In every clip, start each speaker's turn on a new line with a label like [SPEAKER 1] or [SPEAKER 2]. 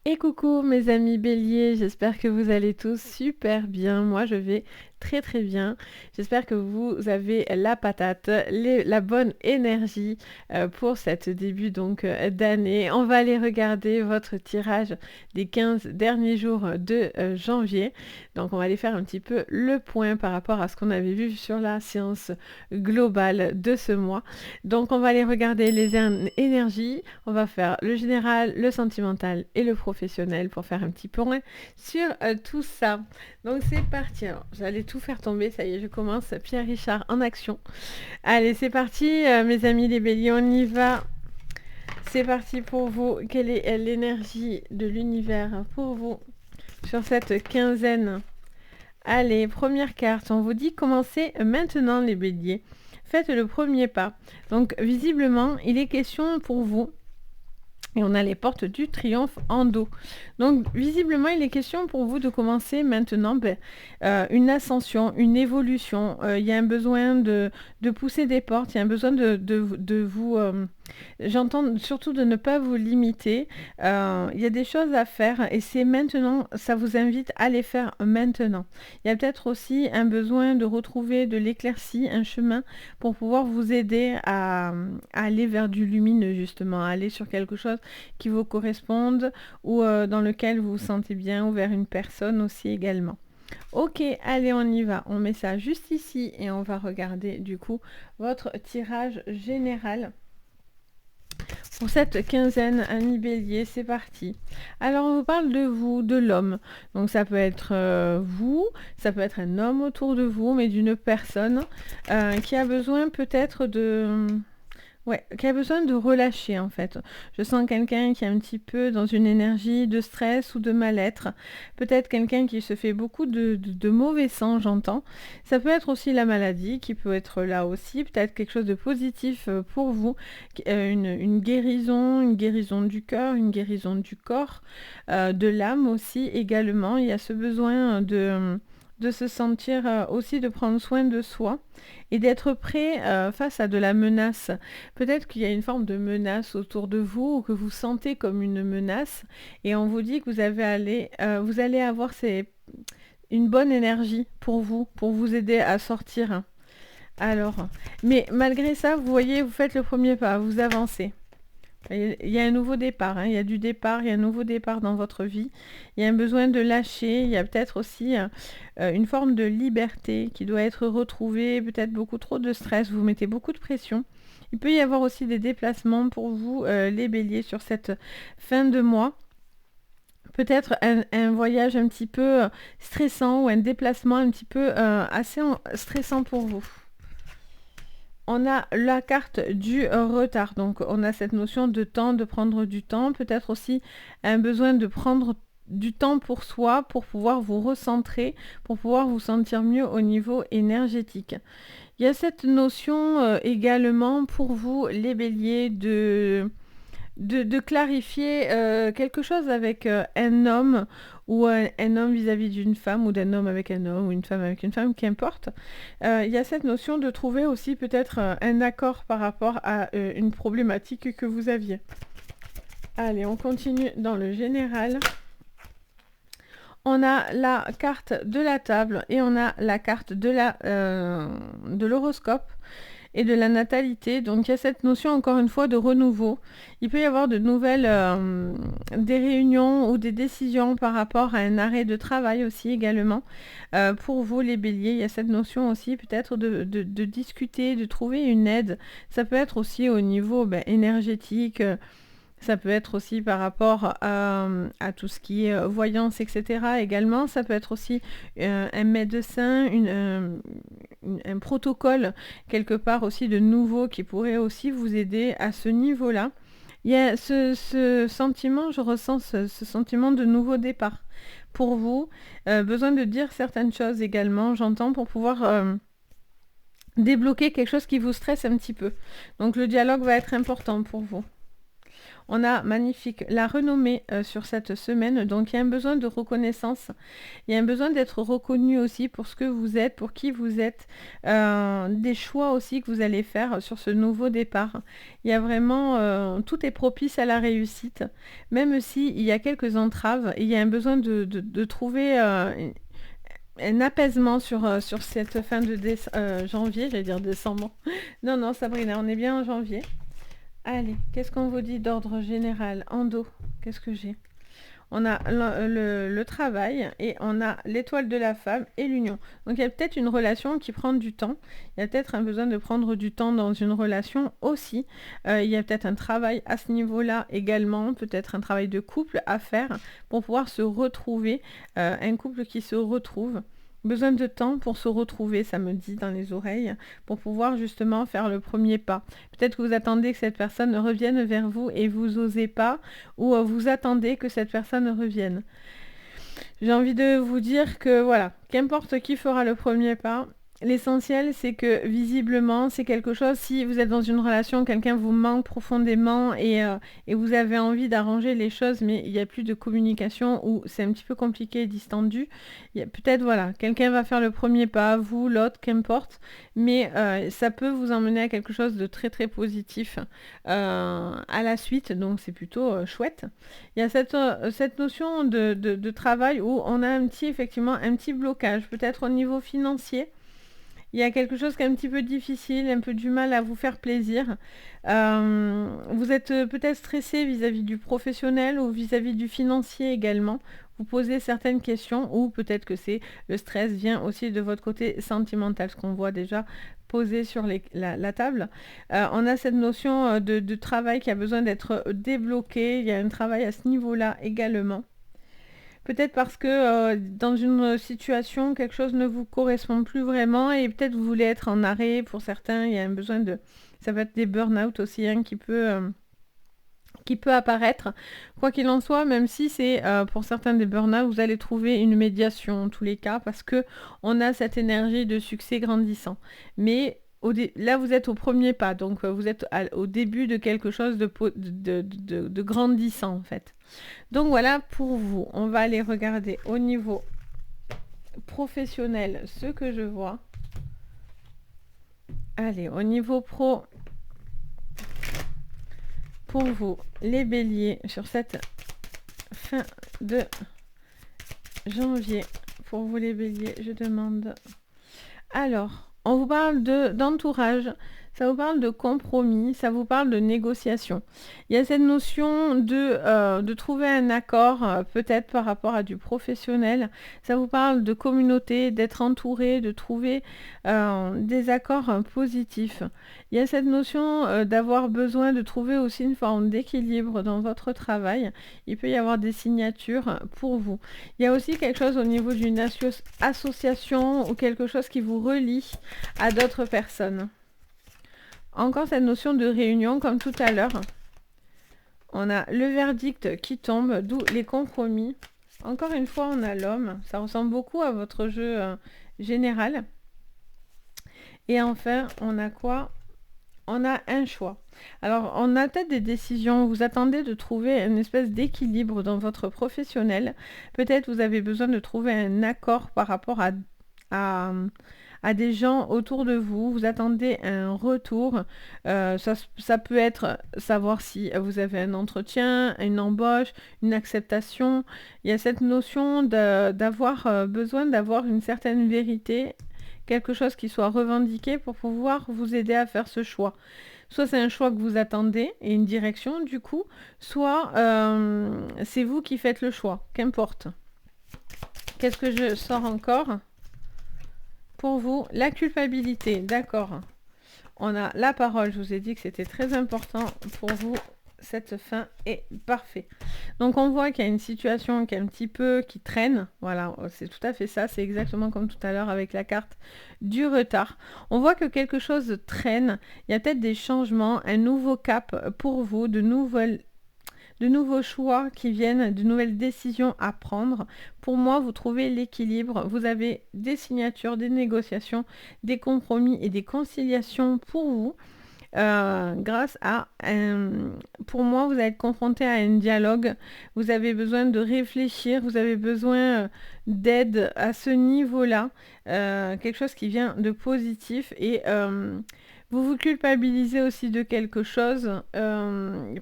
[SPEAKER 1] Et coucou mes amis béliers, j'espère que vous allez tous super bien. Moi je vais très très bien. J'espère que vous avez la patate, la bonne énergie pour cette début d'année. On va aller regarder votre tirage des 15 derniers jours de janvier. Donc on va aller faire un petit peu le point par rapport à ce qu'on avait vu sur la séance globale de ce mois. Donc on va aller regarder les énergies. On va faire le général, le sentimental et le professionnel pour faire un petit point sur tout ça. Donc c'est parti. Alors j'allais tout faire tomber. Ça y est, je commence. Pierre Richard en action. Allez, c'est parti, mes amis les béliers. On y va. C'est parti pour vous. Quelle est l'énergie de l'univers pour vous sur cette quinzaine? Allez, première carte. On vous dit commencez maintenant les béliers. Faites le premier pas. Donc visiblement, il est question pour vous. Et on a les portes du triomphe en dos. Donc, visiblement, il est question pour vous de commencer maintenant une ascension, une évolution. Il y a un besoin de pousser des portes, il y a un besoin de vous... j'entends surtout de ne pas vous limiter. Il y a des choses à faire et c'est maintenant, ça vous invite à les faire maintenant. Il y a peut-être aussi un besoin de retrouver de l'éclaircie, un chemin pour pouvoir vous aider à aller vers du lumineux, justement, à aller sur quelque chose qui vous corresponde ou dans lequel vous vous sentez bien ou vers une personne aussi également. Ok, allez, on y va. On met ça juste ici et on va regarder du coup votre tirage général. Pour cette quinzaine, amis bélier, c'est parti. Alors, on vous parle de vous, de l'homme. Donc, ça peut être vous, ça peut être un homme autour de vous, mais d'une personne qui a besoin peut-être de... Ouais, qui a besoin de relâcher en fait. Je sens quelqu'un qui est un petit peu dans une énergie de stress ou de mal-être. Peut-être quelqu'un qui se fait beaucoup de mauvais sang, j'entends. Ça peut être aussi la maladie qui peut être là aussi. Peut-être quelque chose de positif pour vous. Une guérison du cœur, une guérison du corps, de l'âme aussi également. Il y a ce besoin de se sentir aussi de prendre soin de soi et d'être prêt face à de la menace. Peut-être qu'il y a une forme de menace autour de vous ou que vous sentez comme une menace et on vous dit que vous allez avoir une bonne énergie pour vous aider à sortir. Alors, mais malgré ça, vous voyez, vous faites le premier pas, vous avancez. Il y a un nouveau départ, hein. Il y a du départ, il y a un nouveau départ dans votre vie. Il y a un besoin de lâcher, il y a peut-être aussi une forme de liberté qui doit être retrouvée, peut-être beaucoup trop de stress, vous mettez beaucoup de pression. Il peut y avoir aussi des déplacements pour vous, les béliers, sur cette fin de mois. Peut-être un voyage un petit peu stressant ou un déplacement un petit peu assez stressant pour vous. On a la carte du retard, donc on a cette notion de temps, de prendre du temps, peut-être aussi un besoin de prendre du temps pour soi, pour pouvoir vous recentrer, pour pouvoir vous sentir mieux au niveau énergétique. Il y a cette notion également pour vous, les béliers, de clarifier quelque chose avec un homme ou un homme vis-à-vis d'une femme ou d'un homme avec un homme ou une femme avec une femme, qu'importe. Il y a cette notion de trouver aussi peut-être un accord par rapport à une problématique que vous aviez. Allez, on continue dans le général. On a la carte de la table et on a la carte de l'horoscope et de la natalité. Donc il y a cette notion encore une fois de renouveau. Il peut y avoir de nouvelles des réunions ou des décisions par rapport à un arrêt de travail aussi également. Pour vous les béliers, il y a cette notion aussi peut-être de discuter, de trouver une aide. Ça peut être aussi au niveau énergétique. Ça peut être aussi par rapport à tout ce qui est voyance, etc. également. Ça peut être aussi un médecin, un protocole, quelque part aussi de nouveau, qui pourrait aussi vous aider à ce niveau-là. Il y a ce sentiment, je ressens ce sentiment de nouveau départ. Pour vous, besoin de dire certaines choses également, j'entends, pour pouvoir débloquer quelque chose qui vous stresse un petit peu. Donc le dialogue va être important pour vous. On a magnifique la renommée sur cette semaine. Donc il y a un besoin de reconnaissance. Il y a un besoin d'être reconnu aussi pour ce que vous êtes, pour qui vous êtes. Des choix aussi que vous allez faire sur ce nouveau départ. Il y a vraiment... tout est propice à la réussite. Même s'il y a quelques entraves, il y a un besoin de trouver... un apaisement sur cette fin de janvier, j'allais dire décembre. Non, non, Sabrina, on est bien en janvier. Allez, qu'est-ce qu'on vous dit d'ordre général? En dos, qu'est-ce que j'ai? On a le travail et on a l'étoile de la femme et l'union. Donc il y a peut-être une relation qui prend du temps. Il y a peut-être un besoin de prendre du temps dans une relation aussi. Il y a peut-être un travail à ce niveau-là également. Peut-être un travail de couple à faire pour pouvoir se retrouver. Un couple qui se retrouve. Besoin de temps pour se retrouver, ça me dit dans les oreilles, pour pouvoir justement faire le premier pas. Peut-être que vous attendez que cette personne revienne vers vous et vous osez pas, ou vous attendez que cette personne revienne. J'ai envie de vous dire que voilà, qu'importe qui fera le premier pas, l'essentiel c'est que visiblement c'est quelque chose, si vous êtes dans une relation, quelqu'un vous manque profondément et vous avez envie d'arranger les choses mais il n'y a plus de communication ou c'est un petit peu compliqué et distendu, il y a peut-être voilà, quelqu'un va faire le premier pas, vous, l'autre, qu'importe, mais ça peut vous emmener à quelque chose de très très positif à la suite, donc c'est plutôt chouette. Il y a cette notion de travail où on a effectivement un petit blocage, peut-être au niveau financier. Il y a quelque chose qui est un petit peu difficile, un peu du mal à vous faire plaisir. Vous êtes peut-être stressé vis-à-vis du professionnel ou vis-à-vis du financier également. Vous posez certaines questions ou peut-être que le stress vient aussi de votre côté sentimental, ce qu'on voit déjà posé sur la table. On a cette notion de travail qui a besoin d'être débloqué. Il y a un travail à ce niveau-là également. Peut-être parce que dans une situation, quelque chose ne vous correspond plus vraiment et peut-être vous voulez être en arrêt. Pour certains, il y a un besoin de... Ça peut être des burn-out aussi hein, qui peut apparaître. Quoi qu'il en soit, même si c'est pour certains des burn-out, vous allez trouver une médiation en tous les cas parce que on a cette énergie de succès grandissant. Mais là, vous êtes au premier pas, donc vous êtes au début de quelque chose de grandissant en fait. Donc voilà pour vous. On va aller regarder au niveau professionnel ce que je vois. Allez, au niveau pro, pour vous, les béliers, sur cette fin de janvier, pour vous les béliers, je demande... Alors, on vous parle d'entourage, ça vous parle de compromis, ça vous parle de négociation. Il y a cette notion de trouver un accord, peut-être par rapport à du professionnel. Ça vous parle de communauté, d'être entouré, de trouver des accords positifs. Il y a cette notion d'avoir besoin de trouver aussi une forme d'équilibre dans votre travail. Il peut y avoir des signatures pour vous. Il y a aussi quelque chose au niveau d'une association ou quelque chose qui vous relie à d'autres personnes. Encore cette notion de réunion comme tout à l'heure. On a le verdict qui tombe, d'où les compromis. Encore une fois, on a l'homme. Ça ressemble beaucoup à votre jeu général. Et enfin, on a quoi? On a un choix. Alors, on a peut-être des décisions. Vous attendez de trouver une espèce d'équilibre dans votre professionnel. Peut-être vous avez besoin de trouver un accord par rapport à des gens autour de vous, vous attendez un retour, ça peut être savoir si vous avez un entretien, une embauche, une acceptation. Il y a cette notion d'avoir besoin d'avoir une certaine vérité, quelque chose qui soit revendiqué pour pouvoir vous aider à faire ce choix. Soit c'est un choix que vous attendez et une direction du coup, soit c'est vous qui faites le choix, qu'importe. Qu'est-ce que je sors encore ? Pour vous, la culpabilité, d'accord. On a la parole, je vous ai dit que c'était très important pour vous, cette fin est parfait. Donc on voit qu'il y a une situation qui est un petit peu, qui traîne, voilà, c'est tout à fait ça, c'est exactement comme tout à l'heure avec la carte du retard. On voit que quelque chose traîne, il y a peut-être des changements, un nouveau cap pour vous, de nouveaux choix qui viennent, de nouvelles décisions à prendre. Pour moi, vous trouvez l'équilibre. Vous avez des signatures, des négociations, des compromis et des conciliations pour vous. grâce à pour moi, vous allez être confronté à un dialogue. Vous avez besoin de réfléchir, vous avez besoin d'aide à ce niveau-là. Quelque chose qui vient de positif et vous vous culpabilisez aussi de quelque chose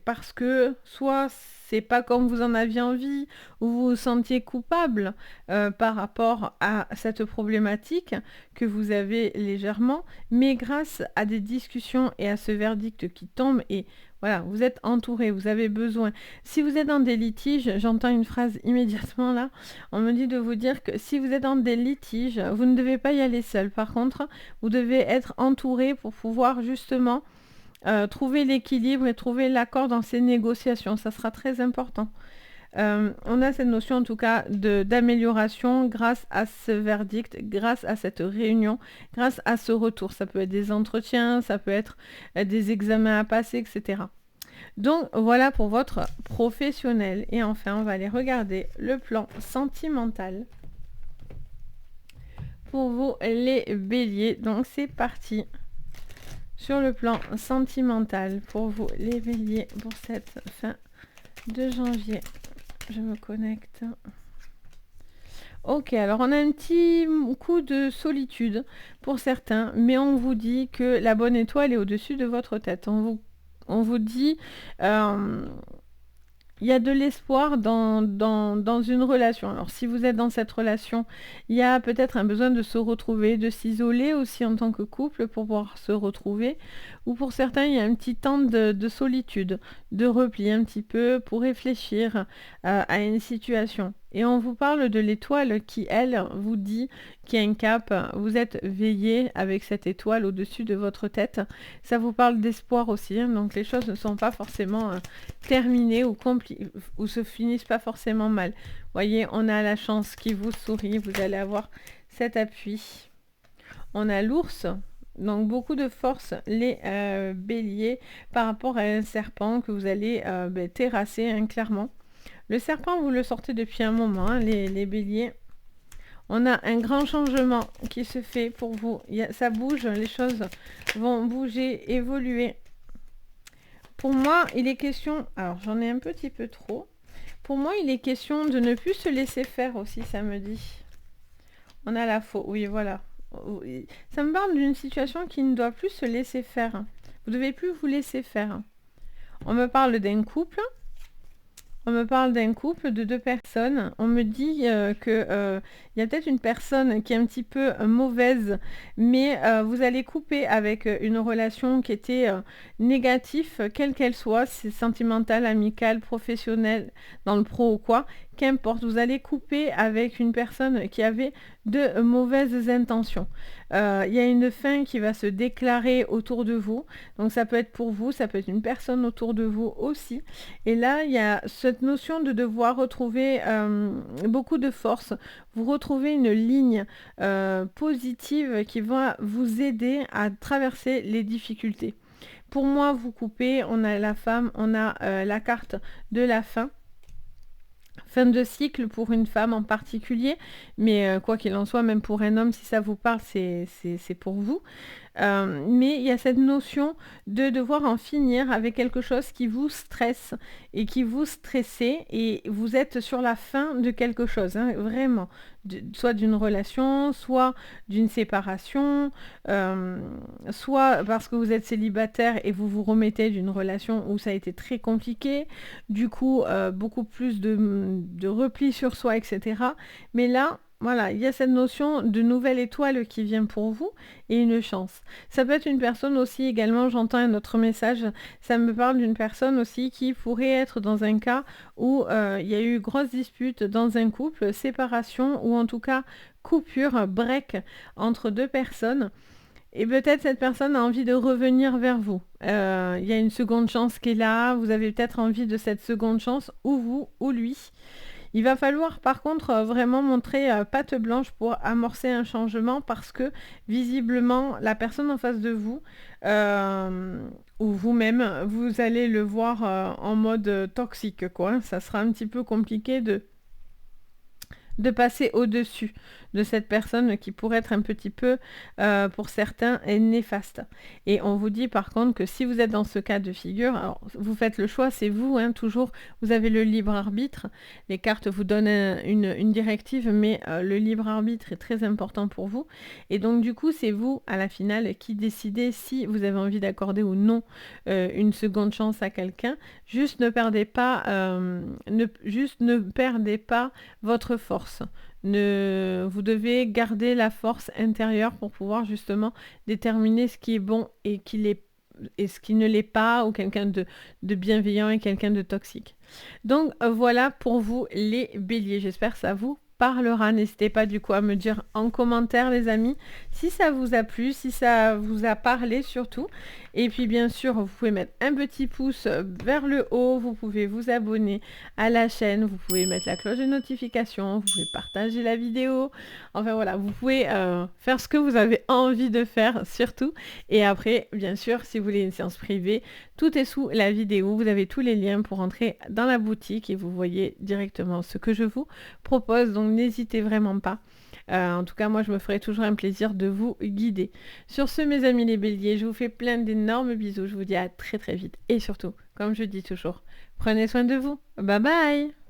[SPEAKER 1] parce que soit c'est pas comme vous en aviez envie ou vous vous sentiez coupable par rapport à cette problématique que vous avez légèrement, mais grâce à des discussions et à ce verdict qui tombe et voilà, vous êtes entouré, vous avez besoin. Si vous êtes dans des litiges, j'entends une phrase immédiatement là, on me dit de vous dire que si vous êtes dans des litiges, vous ne devez pas y aller seul. Par contre, vous devez être entouré pour pouvoir justement trouver l'équilibre et trouver l'accord dans ces négociations. Ça sera très important. On a cette notion en tout cas d'amélioration grâce à ce verdict, grâce à cette réunion, grâce à ce retour. Ça peut être des entretiens, ça peut être des examens à passer, etc. Donc voilà pour votre professionnel. Et enfin, on va aller regarder le plan sentimental pour vous les béliers. Donc c'est parti sur le plan sentimental pour vous les béliers pour cette fin de janvier. Je me connecte. Ok, alors on a un petit coup de solitude pour certains, mais on vous dit que la bonne étoile est au-dessus de votre tête. On vous dit, il y a de l'espoir dans une relation. Alors si vous êtes dans cette relation, il y a peut-être un besoin de se retrouver, de s'isoler aussi en tant que couple pour pouvoir se retrouver. Ou pour certains, il y a un petit temps de solitude, de repli un petit peu pour réfléchir à une situation. Et on vous parle de l'étoile qui, elle, vous dit qu'il y a un cap. Vous êtes veillé avec cette étoile au-dessus de votre tête. Ça vous parle d'espoir aussi. Hein, donc les choses ne sont pas forcément terminées ou se finissent pas forcément mal. Voyez, on a la chance qui vous sourit. Vous allez avoir cet appui. On a l'ours. Donc beaucoup de force les béliers par rapport à un serpent que vous allez terrasser hein, clairement. Le serpent, vous le sortez depuis un moment, hein, les béliers. On a un grand changement qui se fait pour vous. Ça bouge, les choses vont bouger, évoluer. Pour moi, il est question... Alors, j'en ai un petit peu trop. Pour moi, il est question de ne plus se laisser faire aussi, ça me dit. On a la faux. Oui, voilà. Ça me parle d'une situation qui ne doit plus se laisser faire. Vous ne devez plus vous laisser faire. On me parle d'un couple. On me parle d'un couple de 2 personnes. On me dit que y a peut-être une personne qui est un petit peu mauvaise, mais vous allez couper avec une relation qui était négative, quelle qu'elle soit, c'est sentimentale, amicale, professionnelle, dans le pro ou quoi, qu'importe. Vous allez couper avec une personne qui avait de mauvaises intentions. Il y a une fin qui va se déclarer autour de vous. Donc ça peut être pour vous, ça peut être une personne autour de vous aussi. Et là, il y a cette notion de devoir retrouver beaucoup de force. Vous retrouvez une ligne positive qui va vous aider à traverser les difficultés. Pour moi, vous coupez, on a la femme, on a la carte de la fin. Fin de cycle pour une femme en particulier, mais quoi qu'il en soit, même pour un homme, si ça vous parle, c'est pour vous. Mais il y a cette notion de devoir en finir avec quelque chose qui vous stresse et qui vous stressez et vous êtes sur la fin de quelque chose, hein, vraiment. Soit d'une relation, soit d'une séparation, soit parce que vous êtes célibataire et vous vous remettez d'une relation où ça a été très compliqué, du coup beaucoup plus de repli sur soi, etc. Mais là, voilà, il y a cette notion de nouvelle étoile qui vient pour vous et une chance. Ça peut être une personne aussi également, j'entends un autre message, ça me parle d'une personne aussi qui pourrait être dans un cas où il y a eu grosse dispute dans un couple, séparation ou en tout cas coupure, break entre 2 personnes. Et peut-être cette personne a envie de revenir vers vous. Il y a une seconde chance qui est là, vous avez peut-être envie de cette seconde chance, ou vous, ou lui. Il va falloir par contre vraiment montrer patte blanche pour amorcer un changement parce que visiblement la personne en face de vous ou vous-même, vous allez le voir en mode toxique quoi. Ça sera un petit peu compliqué de de passer au-dessus de cette personne qui pourrait être un petit peu, pour certains, néfaste. Et on vous dit par contre que si vous êtes dans ce cas de figure, alors vous faites le choix, c'est vous, hein, toujours, vous avez le libre arbitre. Les cartes vous donnent une directive, mais le libre arbitre est très important pour vous. Et donc du coup, c'est vous, à la finale, qui décidez si vous avez envie d'accorder ou non une seconde chance à quelqu'un. Juste ne perdez pas, juste ne perdez pas votre force. Vous devez garder la force intérieure pour pouvoir justement déterminer ce qui est bon et ce qui ne l'est pas, ou quelqu'un de bienveillant et quelqu'un de toxique. Donc voilà pour vous les béliers. J'espère que ça vous parlera. N'hésitez pas du coup à me dire en commentaire les amis si ça vous a plu, si ça vous a parlé surtout. Et puis bien sûr, vous pouvez mettre un petit pouce vers le haut, vous pouvez vous abonner à la chaîne, vous pouvez mettre la cloche de notification, vous pouvez partager la vidéo. Enfin voilà, vous pouvez faire ce que vous avez envie de faire surtout. Et après, bien sûr, si vous voulez une séance privée, tout est sous la vidéo. Vous avez tous les liens pour entrer dans la boutique et vous voyez directement ce que je vous propose. Donc n'hésitez vraiment pas. En tout cas, moi, je me ferai toujours un plaisir de vous guider. Sur ce, mes amis les béliers, je vous fais plein d'énormes bisous. Je vous dis à très très vite. Et surtout, comme je dis toujours, prenez soin de vous. Bye bye!